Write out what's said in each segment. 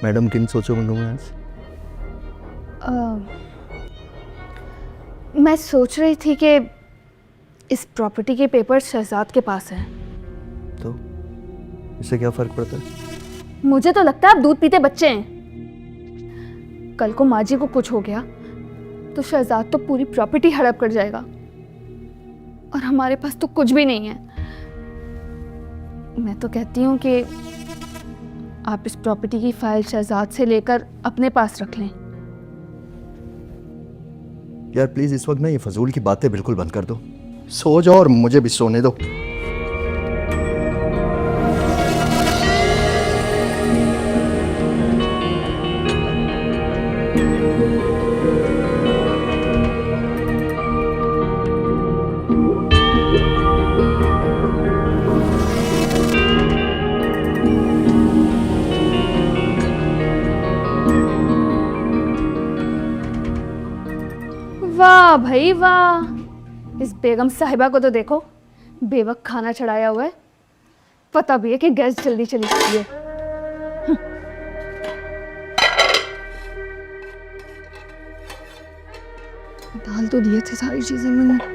Madam किन सोचों में घूमे आज? मैं सोच रही थी कि इस प्रॉपर्टी के पेपर शहजाद के पास हैं। तो इससे क्या फर्क पड़ता है? मुझे तो लगता है आप दूध पीते बच्चे हैं। कल को माँ जी को कुछ हो गया तो शहजाद तो पूरी प्रॉपर्टी हड़प कर जाएगा और हमारे पास तो कुछ भी नहीं है। मैं तो कहती हूँ कि आप इस प्रॉपर्टी की फाइल शहजाद से लेकर अपने पास रख लें। यार प्लीज इस वक्त ना ये फजूल की बातें बिल्कुल बंद कर दो। सो जाओ और मुझे भी सोने दो। वाह भाई वाह, इस बेगम साहिबा को तो देखो, बेवक खाना चढ़ाया हुआ है। पता भी है कि गैस जल्दी चली जाती है। डाल तो दिए थे सारी चीजें मैंने।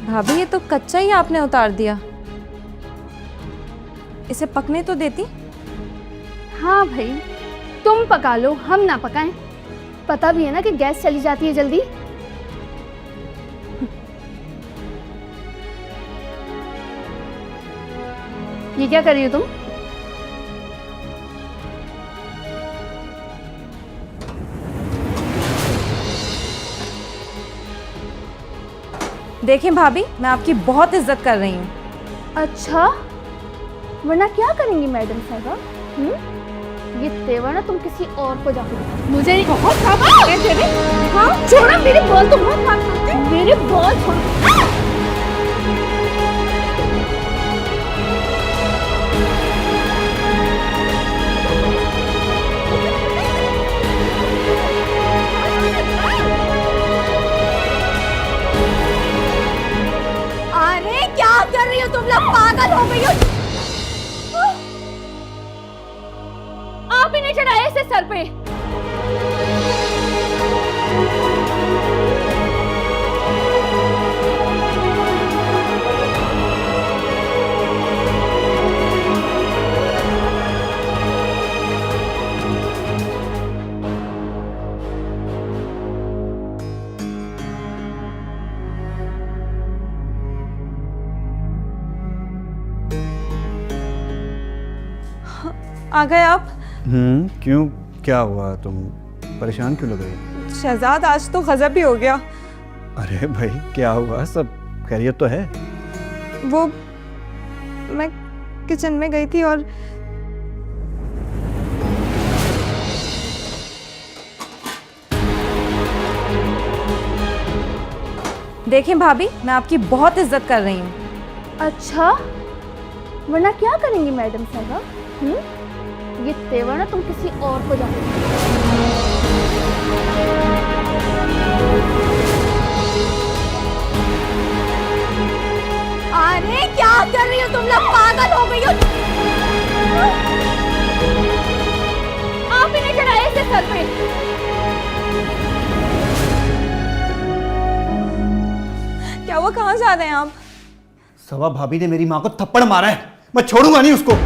भाभी ये तो कच्चा ही आपने उतार दिया, इसे पकने तो देती। हाँ भाई, तुम पका लो, हम ना पकाएं। पता भी है ना कि गैस चली जाती है जल्दी। ये क्या कर रही हो तुम? देखिए भाभी, मैं आपकी बहुत इज्जत कर रही हूँ। अच्छा, वरना क्या करेंगी मैडम साहबा? ये तेवर ना तुम किसी और को जाके दो। मुझे नहीं। बहुत हाँ, छोड़ो मेरे बॉल, तो बहुत मार सकते। मेरे बॉल छोड़ो। अरे क्या कर रही हो तुम लोग? पागल हो गई हो? आप ही ने चढ़ाया इसे सर पे। आ गए आप? क्यों, क्या हुआ? तुम परेशान क्यों लग रही हो? शहजाद आज तो गजब ही हो गया। अरे भाई क्या हुआ? सब खैरियत तो है? वो मैं किचन में गई थी और देखिए भाभी, मैं आपकी बहुत इज्जत कर रही हूँ। अच्छा, वरना क्या करेंगी मैडम साहबा? ये तेवर ना तुम किसी और को जाके दो। अरे क्या कर रही हो तुम लोग? पागल हो गई हो? आप ही ने चढ़ाया इसे सर पे। क्या वो कहाँ जा रहे हैं आप? सवा भाभी ने मेरी माँ को थप्पड़ मारा है, मैं छोड़ूंगा नहीं उसको।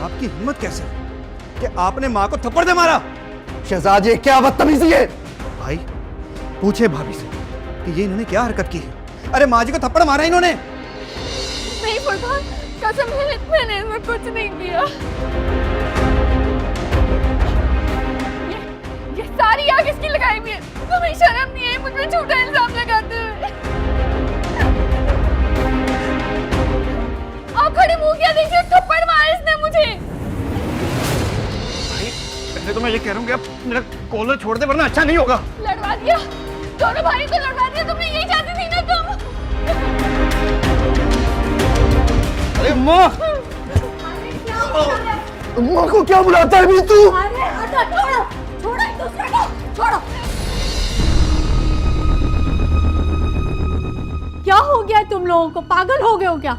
आपकी हिम्मत कैसे कि आपने माँ को थप्पड़ दे मारा? शहजाद ये क्या बदतमीजी है? भाई पूछे भाभी से कि ये इन्होंने क्या हरकत की है। अरे माँ जी को थप्पड़ मारा इन्होंने। नहीं फरमान, कसम है मैंने इसमें कुछ नहीं किया। ये सारी आग इसकी लगाई हुई है। तुम्हें शर्म नहीं है मुझ पे झूठा इल्जाम लगाते हुए? आप खड़े मुंह क्या देखिए थप्पड़ मारा इसने मुझे। भाई पहले तो मैं ये कह रहा हूँ कि अब मेरा कॉलर छोड़ दे वरना अच्छा नहीं होगा। लड़वा दिया, दोनों भाई को लड़वा दिया। तुमने यही चाहती थी ना तुम। अरे माँ, माँ को क्या बुलाता है तू? अरे हटो, छोड़ो छोड़ो एक दूसरे को, छोड़ो। क्या हो गया तुम लोगों को? पागल हो गए हो क्या?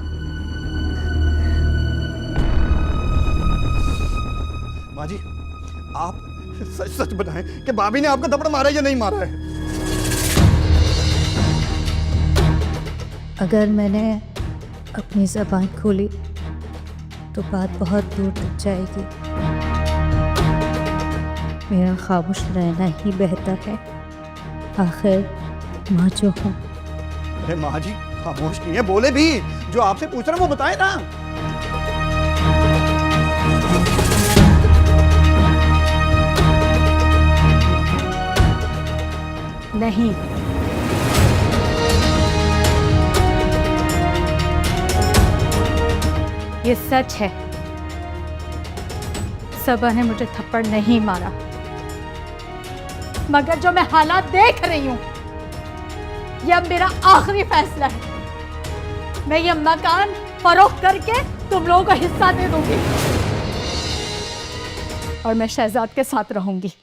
माँ जी, आप सच सच बताएं कि भाभी ने आपको थप्पड़ मारा है या नहीं मारा है? अगर मैंने अपनी ज़बान खोली तो बात बहुत दूर तक जाएगी। मेरा खामोश रहना ही बेहतर है। आखिर माँ जो हूँ। अरे माँ जी, खामोश नहीं है, बोले भी। जो आपसे पूछ रहा हूँ वो बताए ना। नहीं, ये सच है। सबा ने मुझे थप्पड़ नहीं मारा, मगर जो मैं हालात देख रही हूं, यह अब मेरा आखिरी फैसला है। मैं ये मकान फरोख्त करके तुम लोगों को हिस्सा दे दूंगी और मैं शहजाद के साथ रहूंगी।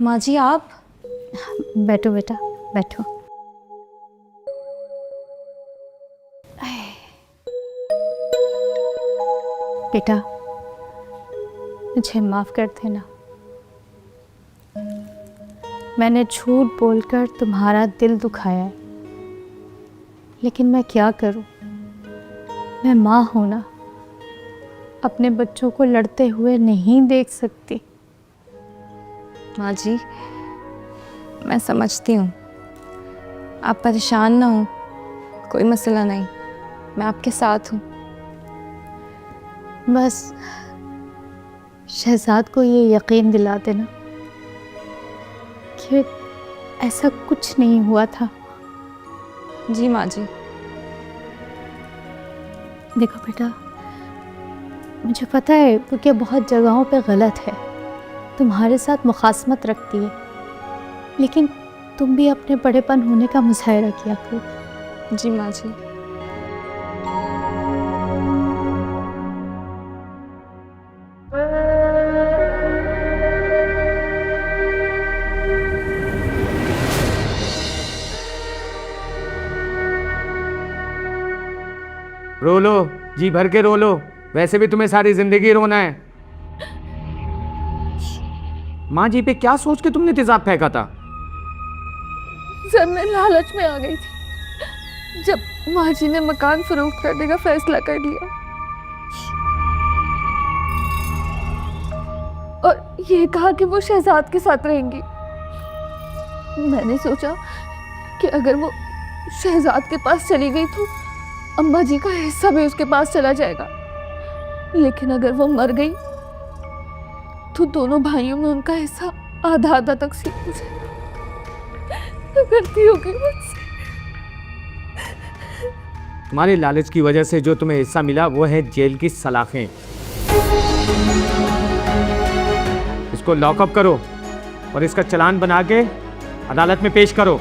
माँ जी आप बैठो बेटा, बैठो। बेटा मुझे माफ कर देना। मैंने झूठ बोलकर तुम्हारा दिल दुखाया है, लेकिन मैं क्या करूं? मैं माँ हूं ना, अपने बच्चों को लड़ते हुए नहीं देख सकती। माँ जी, मैं समझती हूँ, आप परेशान ना हो, कोई मसला नहीं, मैं आपके साथ हूँ। बस शहजाद को ये यकीन दिला देना कि ऐसा कुछ नहीं हुआ था। जी माँ जी। देखो बेटा, मुझे पता है वो क्या बहुत जगहों पे गलत है, तुम्हारे साथ मुखासमत रखती है, लेकिन तुम भी अपने बड़ेपन होने का मुजाहरा किया करो। जी माँ जी। रो लो, जी भर के रो लो, वैसे भी तुम्हें सारी जिंदगी रोना है। माँ जी पे क्या सोच के तुमने तेजाब फेंका था? सर मैं लालच में आ गई थी जब माँ जी ने मकान फरोख्त करने का फैसला कर लिया और ये कहा कि वो शहजाद के साथ रहेंगी। मैंने सोचा कि अगर वो शहजाद के पास चली गई तो अम्मा जी का हिस्सा भी उसके पास चला जाएगा, लेकिन अगर वो मर गई तो दोनों भाइयों में उनका हिस्सा आधा आधा तकसीम हो जाएगा। गलती हो गई मुझसे। तुम्हारी लालच की वजह से जो तुम्हें हिस्सा मिला वो है जेल की सलाखें। इसको लॉकअप करो और इसका चालान बना के अदालत में पेश करो।